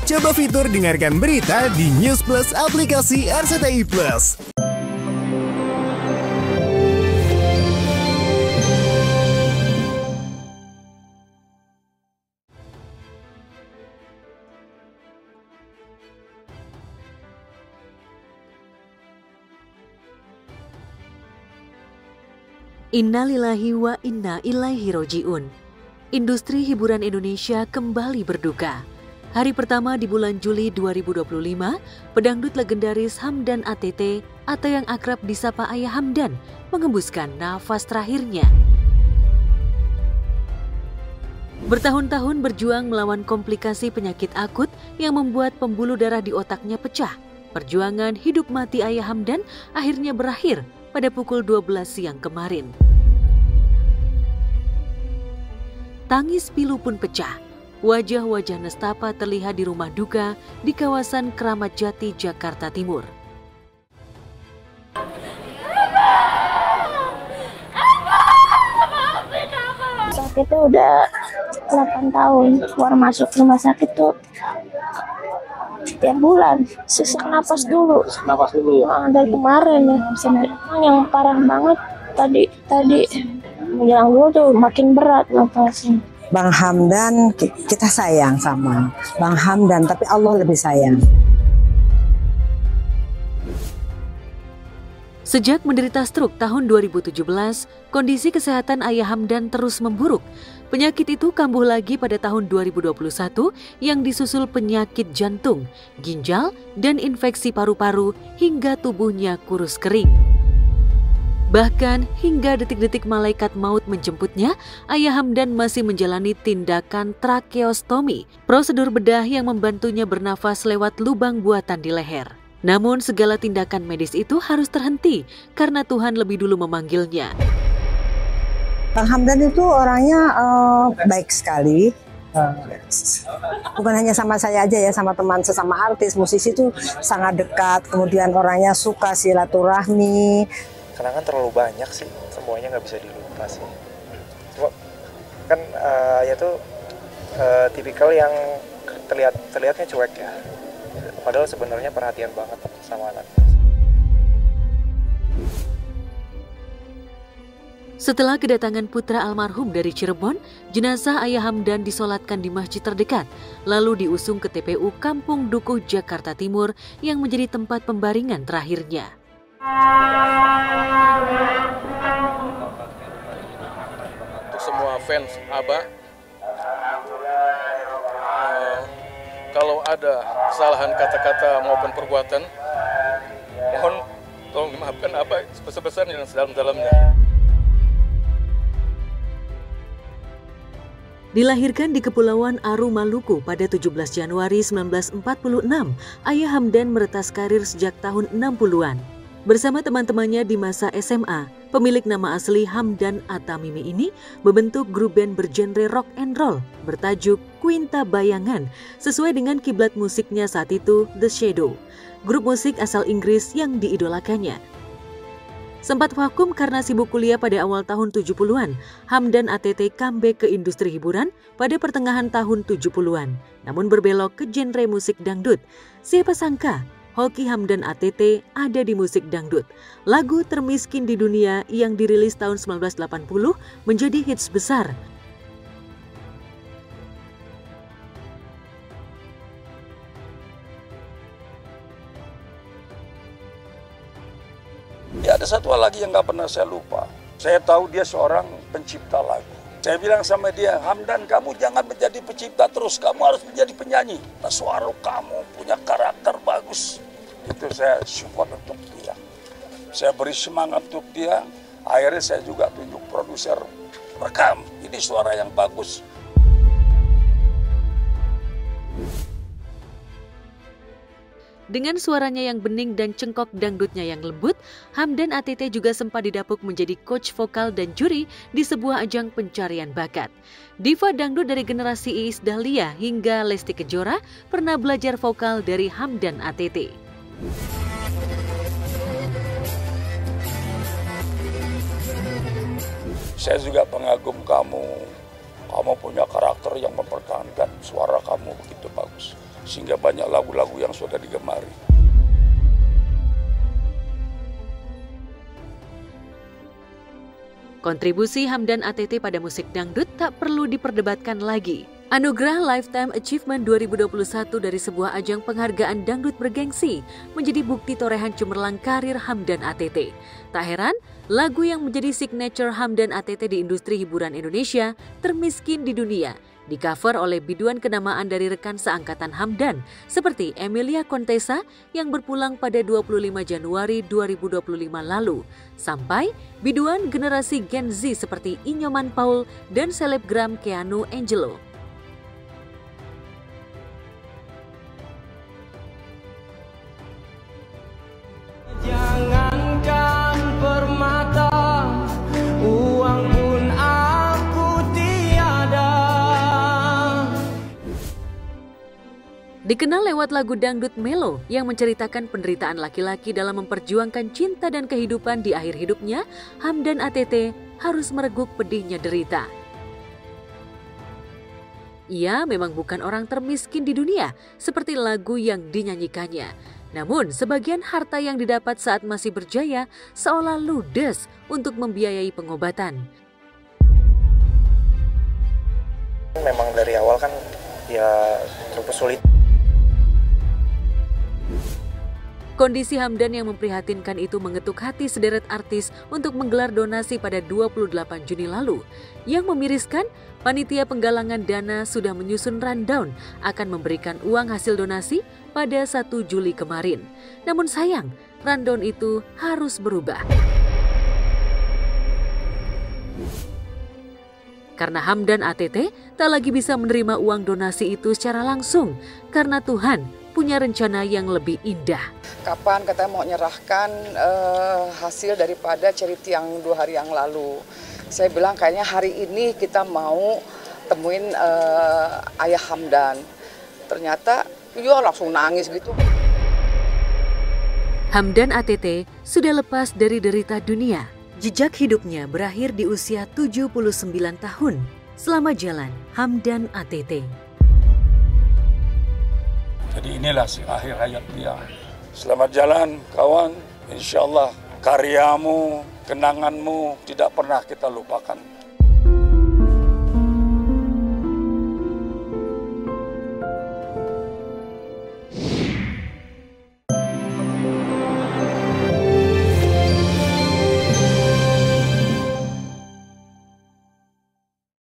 Coba fitur dengarkan berita di News Plus aplikasi RCTI Plus. Innalillahi wa inna ilaihi roji'un. Industri hiburan Indonesia kembali berduka. Hari pertama di bulan Juli 2025, pedangdut legendaris Hamdan ATT atau yang akrab disapa Ayah Hamdan mengembuskan nafas terakhirnya. Bertahun-tahun berjuang melawan komplikasi penyakit akut yang membuat pembuluh darah di otaknya pecah. Perjuangan hidup mati Ayah Hamdan akhirnya berakhir pada pukul 12 siang kemarin. Tangis pilu pun pecah. Wajah-wajah nestapa terlihat di rumah duka di kawasan Keramat Jati, Jakarta Timur. Sakitnya udah 8 tahun, keluar masuk rumah sakit tuh setiap bulan, sesak napas dulu. Dari kemarin ya, yang parah banget tadi menjelang dulu tuh makin berat napasnya. Bang Hamdan, kita sayang sama Bang Hamdan, tapi Allah lebih sayang. Sejak menderita stroke tahun 2017, kondisi kesehatan Ayah Hamdan terus memburuk. Penyakit itu kambuh lagi pada tahun 2021 yang disusul penyakit jantung, ginjal, dan infeksi paru-paru hingga tubuhnya kurus kering. Bahkan hingga detik-detik malaikat maut menjemputnya, Ayah Hamdan masih menjalani tindakan tracheostomi, prosedur bedah yang membantunya bernafas lewat lubang buatan di leher. Namun segala tindakan medis itu harus terhenti karena Tuhan lebih dulu memanggilnya. Bang Hamdan itu orangnya baik sekali. Bukan hanya sama saya aja ya, sama teman sesama artis, musisi itu sangat dekat. Kemudian orangnya suka silaturahmi. Karena kan terlalu banyak sih, semuanya nggak bisa dilupa sih. Cuma kan ya tuh tipikal yang terlihatnya cuek ya. Padahal sebenarnya perhatian banget sama anaknya. Setelah kedatangan putra almarhum dari Cirebon, jenazah Ayah Hamdan disolatkan di masjid terdekat, lalu diusung ke TPU Kampung Dukuh, Jakarta Timur yang menjadi tempat pembaringan terakhirnya. Untuk semua fans Abah, kalau ada kesalahan kata-kata maupun perbuatan, mohon tolong dimaafkan Abah sebesar-besarnya dan sedalam-dalamnya. Dilahirkan di Kepulauan Aru, Maluku pada 17 Januari 1946, Ayah Hamdan meretas karir sejak tahun 60-an. Bersama teman-temannya di masa SMA, pemilik nama asli Hamdan Atamimi ini membentuk grup band bergenre rock and roll bertajuk Quinta Bayangan sesuai dengan kiblat musiknya saat itu, The Shadow, grup musik asal Inggris yang diidolakannya. Sempat vakum karena sibuk kuliah pada awal tahun 70-an, Hamdan ATT comeback ke industri hiburan pada pertengahan tahun 70-an, namun berbelok ke genre musik dangdut. Siapa sangka hoki Hamdan ATT ada di musik dangdut. Lagu Termiskin di Dunia yang dirilis tahun 1980 menjadi hits besar. Ya, ada satu hal lagi yang gak pernah saya lupa. Saya tahu dia seorang pencipta lagu. Saya bilang sama dia, Hamdan, kamu jangan menjadi pencipta terus, kamu harus menjadi penyanyi. Nah, suara kamu punya karakter bagus. Itu saya support untuk dia. Saya beri semangat untuk dia. Akhirnya saya juga tunjuk produser rekam. Ini suara yang bagus. Dengan suaranya yang bening dan cengkok dangdutnya yang lembut, Hamdan ATT juga sempat didapuk menjadi coach vokal dan juri di sebuah ajang pencarian bakat. Diva dangdut dari generasi Iis Dahlia hingga Lesti Kejora pernah belajar vokal dari Hamdan ATT. Saya juga pengagum kamu. Kamu punya karakter yang mempertahankan suara kamu begitu bagus. sehingga banyak lagu-lagu yang sudah digemari. Kontribusi Hamdan ATT pada musik dangdut tak perlu diperdebatkan lagi. Anugerah Lifetime Achievement 2021 dari sebuah ajang penghargaan dangdut bergengsi menjadi bukti torehan cemerlang karir Hamdan ATT. Tak heran, lagu yang menjadi signature Hamdan ATT di industri hiburan Indonesia, Termiskin di Dunia, di-cover oleh biduan kenamaan dari rekan seangkatan Hamdan seperti Emilia Contessa yang berpulang pada 25 Januari 2025 lalu, sampai biduan generasi Gen Z seperti Inyoman Paul dan selebgram Keanu Angelo. Jangankan permata, uang pun aku tiada. Dikenal lewat lagu dangdut Melo yang menceritakan penderitaan laki-laki dalam memperjuangkan cinta dan kehidupan di akhir hidupnya, Hamdan ATT harus mereguk pedihnya derita. Ia memang bukan orang termiskin di dunia seperti lagu yang dinyanyikannya. Namun, sebagian harta yang didapat saat masih berjaya seolah ludes untuk membiayai pengobatan. Memang dari awal kan ya cukup sulit. Kondisi Hamdan yang memprihatinkan itu mengetuk hati sederet artis untuk menggelar donasi pada 28 Juni lalu. Yang memiriskan, panitia penggalangan dana sudah menyusun rundown akan memberikan uang hasil donasi pada 1 Juli kemarin. Namun sayang, rundown itu harus berubah. Karena Hamdan ATT tak lagi bisa menerima uang donasi itu secara langsung, karena Tuhan punya rencana yang lebih indah. Kapan katanya mau nyerahkan hasil daripada charity yang 2 hari yang lalu. Saya bilang kayaknya hari ini kita mau temuin ayah Hamdan. Ternyata dia langsung nangis gitu. Hamdan ATT sudah lepas dari derita dunia. Jejak hidupnya berakhir di usia 79 tahun. Selamat jalan, Hamdan ATT. Jadi inilah akhir hayat dia. Selamat jalan kawan, insya Allah karyamu, kenanganmu tidak pernah kita lupakan.